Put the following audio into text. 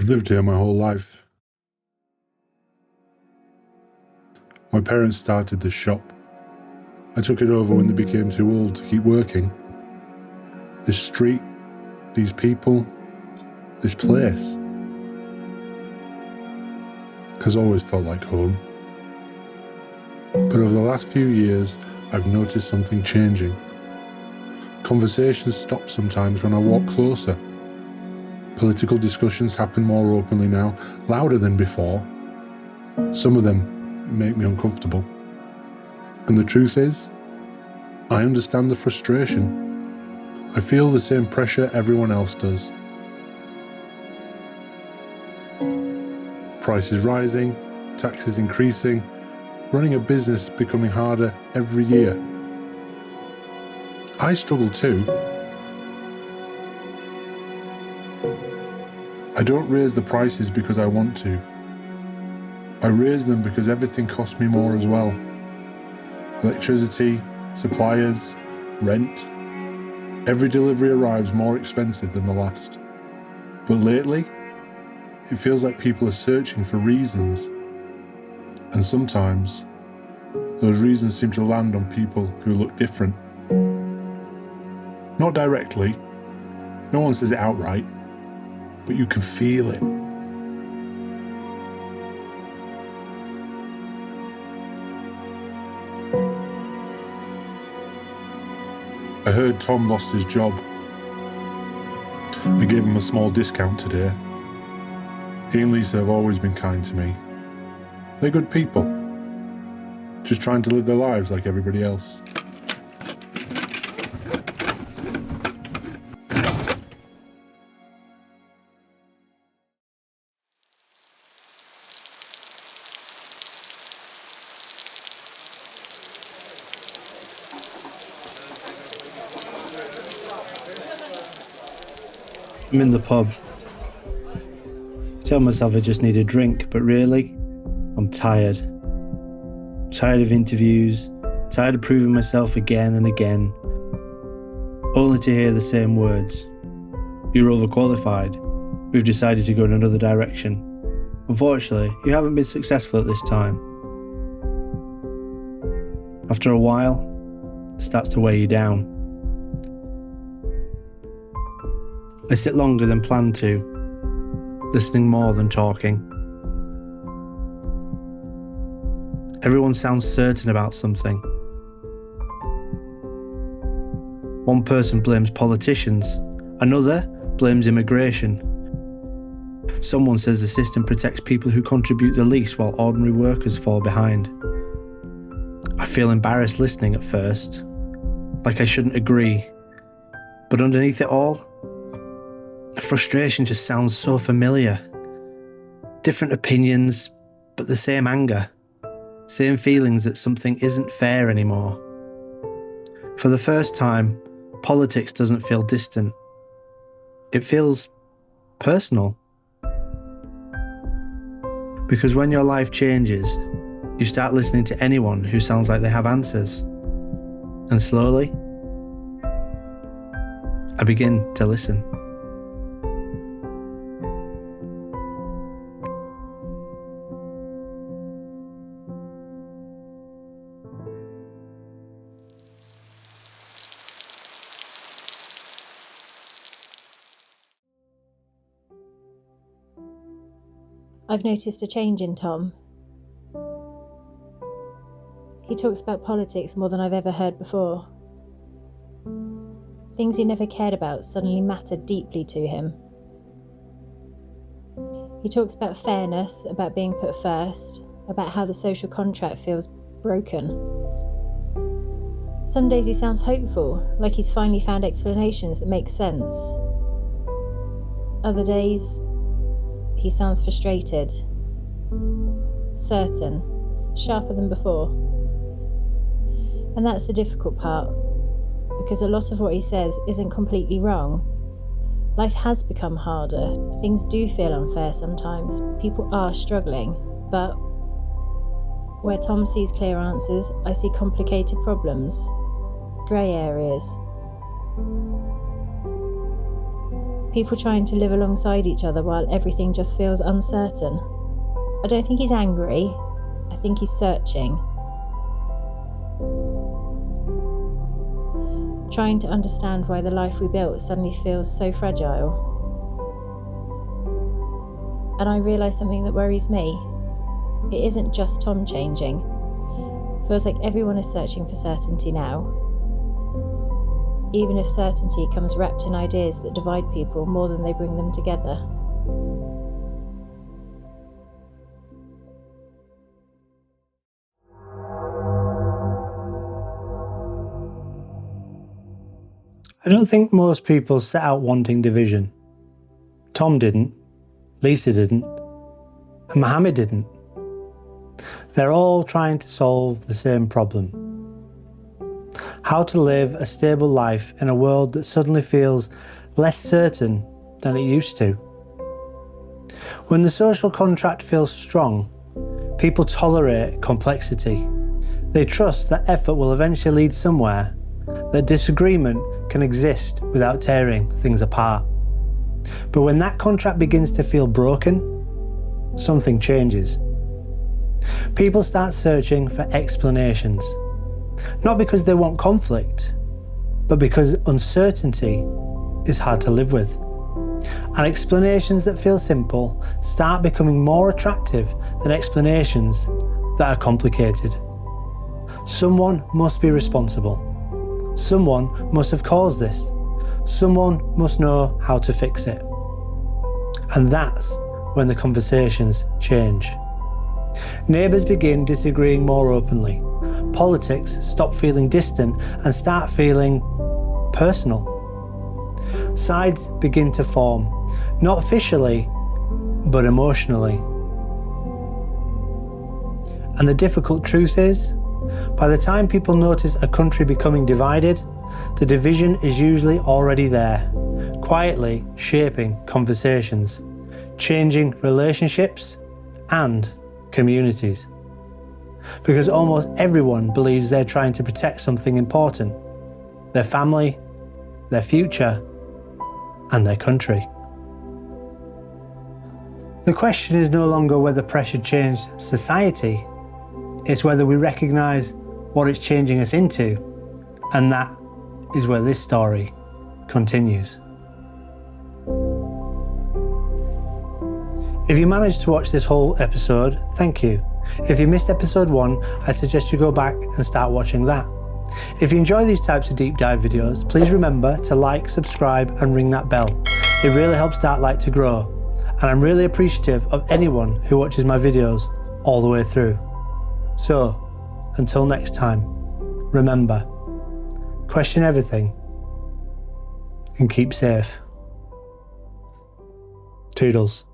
I've lived here my whole life. My parents started this shop. I took it over when they became too old to keep working. This street, these people, this place has always felt like home. But over the last few years, I've noticed something changing. Conversations stop sometimes when I walk closer. Political discussions happen more openly now, louder than before. Some of them make me uncomfortable. And the truth is, I understand the frustration. I feel the same pressure everyone else does. Prices rising, taxes increasing, running a business becoming harder every year. I struggle too. I don't raise the prices because I want to. I raise them because everything costs me more as well. Electricity, suppliers, rent. Every delivery arrives more expensive than the last. But lately, it feels like people are searching for reasons. And sometimes, those reasons seem to land on people who look different. Not directly, no one says it outright, but you can feel it. I heard Tom lost his job. I gave him a small discount today. He and Lisa have always been kind to me. They're good people, just trying to live their lives like everybody else. I'm in the pub. I tell myself I just need a drink, but really, I'm tired. Tired of interviews, tired of proving myself again and again, only to hear the same words. You're overqualified. We've decided to go in another direction. Unfortunately, you haven't been successful at this time. After a while, it starts to weigh you down. I sit longer than planned to, listening more than talking. Everyone sounds certain about something. One person blames politicians, another blames immigration. Someone says the system protects people who contribute the least while ordinary workers fall behind. I feel embarrassed listening at first, like I shouldn't agree. But underneath it all, frustration just sounds so familiar. Different opinions, but the same anger. Same feelings that something isn't fair anymore. For the first time, politics doesn't feel distant. It feels personal. Because when your life changes, you start listening to anyone who sounds like they have answers. And slowly, I begin to listen. I've noticed a change in Tom. He talks about politics more than I've ever heard before. Things he never cared about suddenly matter deeply to him. He talks about fairness, about being put first, about how the social contract feels broken. Some days he sounds hopeful, like he's finally found explanations that make sense. Other days, he sounds frustrated, certain, sharper than before. And that's the difficult part, because a lot of what he says isn't completely wrong. Life has become harder. Things do feel unfair sometimes. People are struggling, but where Tom sees clear answers, I see complicated problems, grey areas. People trying to live alongside each other while everything just feels uncertain. I don't think he's angry. I think he's searching. Trying to understand why the life we built suddenly feels so fragile. And I realise something that worries me. It isn't just Tom changing. It feels like everyone is searching for certainty now. Even if certainty comes wrapped in ideas that divide people more than they bring them together. I don't think most people set out wanting division. Tom didn't, Lisa didn't, and Mohammed didn't. They're all trying to solve the same problem. How to live a stable life in a world that suddenly feels less certain than it used to. When the social contract feels strong, people tolerate complexity. They trust that effort will eventually lead somewhere, that disagreement can exist without tearing things apart. But when that contract begins to feel broken, something changes. People start searching for explanations. Not because they want conflict, but because uncertainty is hard to live with. And explanations that feel simple start becoming more attractive than explanations that are complicated. Someone must be responsible. Someone must have caused this. Someone must know how to fix it. And that's when the conversations change. Neighbours begin disagreeing more openly. Politics stop feeling distant and start feeling personal. Sides begin to form, not officially, but emotionally. And the difficult truth is, by the time people notice a country becoming divided, the division is usually already there, quietly shaping conversations, changing relationships and communities. Because almost everyone believes they're trying to protect something important, their family, their future, and their country. The question is no longer whether pressure changed society, it's whether we recognise what it's changing us into, and that is where this story continues. If you managed to watch this whole episode, thank you. If you missed episode 1, I suggest you go back and start watching that. If you enjoy these types of deep dive videos, please remember to like, subscribe and ring that bell. It really helps Darklight to grow, and I'm really appreciative of anyone who watches my videos all the way through. So, until next time, remember, question everything and keep safe. Toodles.